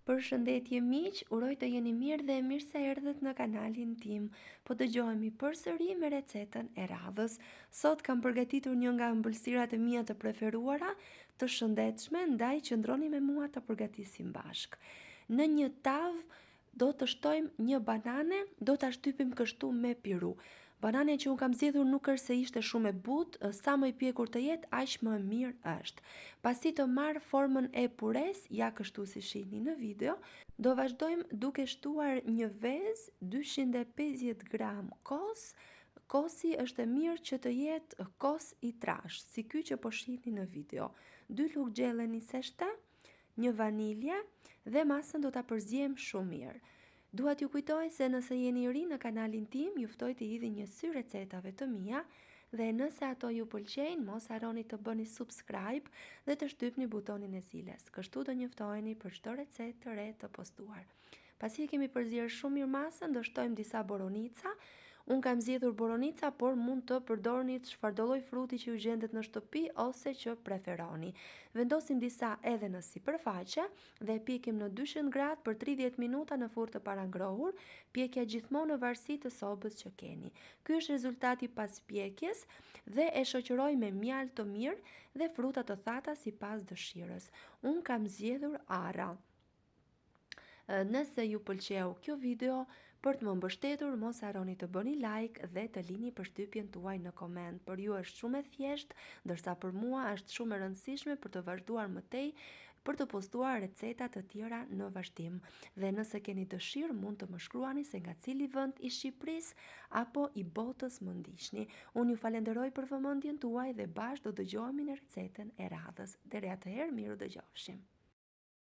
Përshëndetje miq, uroj të jeni mirë dhe mirë se erdhët në kanalin tim. Po dëgjohemi përsëri me recetën e radhës. Sot kam përgatitur një nga ëmbëlsirat e mia të preferuara, të shëndetshme, ndaj qëndroni me mua të përgatisim bashk. Në një tavë do të shtojmë një banane, do ta shtypim kështu me piru. Banane që unë kam zgjedhur nuk është se ishte shumë e butë, sa më i pjekur të jetë, aq më mirë është. Pasi të marr formën e pures, ja kështu si shihni në video, do vazhdojmë duke shtuar një vezë 250 gram kos. Kosi është e mirë që të jetë kos i trashë, si ky që po shihni në video. 2 lugë gjelle niseshte, një vanilje dhe masën do ta përziem shumë mirë. Dua t'ju kujtoj se nëse jeni ri në kanalin tim, ju ftoj të hidhni një sy recetave të mia dhe nëse ato ju pëlqejnë, mos harroni të bëni subscribe dhe të shtypni butonin e ziles. Kështu do njoftoheni për çdo recetë të re të postuar. Pasi e kemi përzier shumë mirë masën, do shtojmë disa boronica. Unë kam zgjedhur boronica, por mund të përdorni çfarëdo lloj fruti që ju gjendet në shtëpi ose që preferoni. Vendosim disa edhe në sipërfaqe dhe pjekim në 200 gradë për 30 minuta në furrë të parangrohur, pjekja gjithmonë në varësi të sobës që keni. Ky është rezultati pas pjekjes dhe e shoqëroj me mjaltë të mirë dhe fruta të thata sipas dëshirës. Unë kam zgjedhur arra. Nëse ju pëlqeu kjo video, për të më mbështetur, mos harroni të bëni like dhe të lini përshtypjen tuaj në koment. Për ju është shumë e thjeshtë, ndërsa për mua është shumë e rëndësishme për të vazhduar më tej për të postuar receta të tjera në vazhdim. Dhe nëse keni dëshirë, mund të më shkruani se nga cili vend i Shqipërisë apo i botës më ndiqni. Unë ju falenderoj për vëmendjen tuaj dhe bashkë do dëgjohemi në recetën e radhës. Deri atëherë, miru dëgjofshim.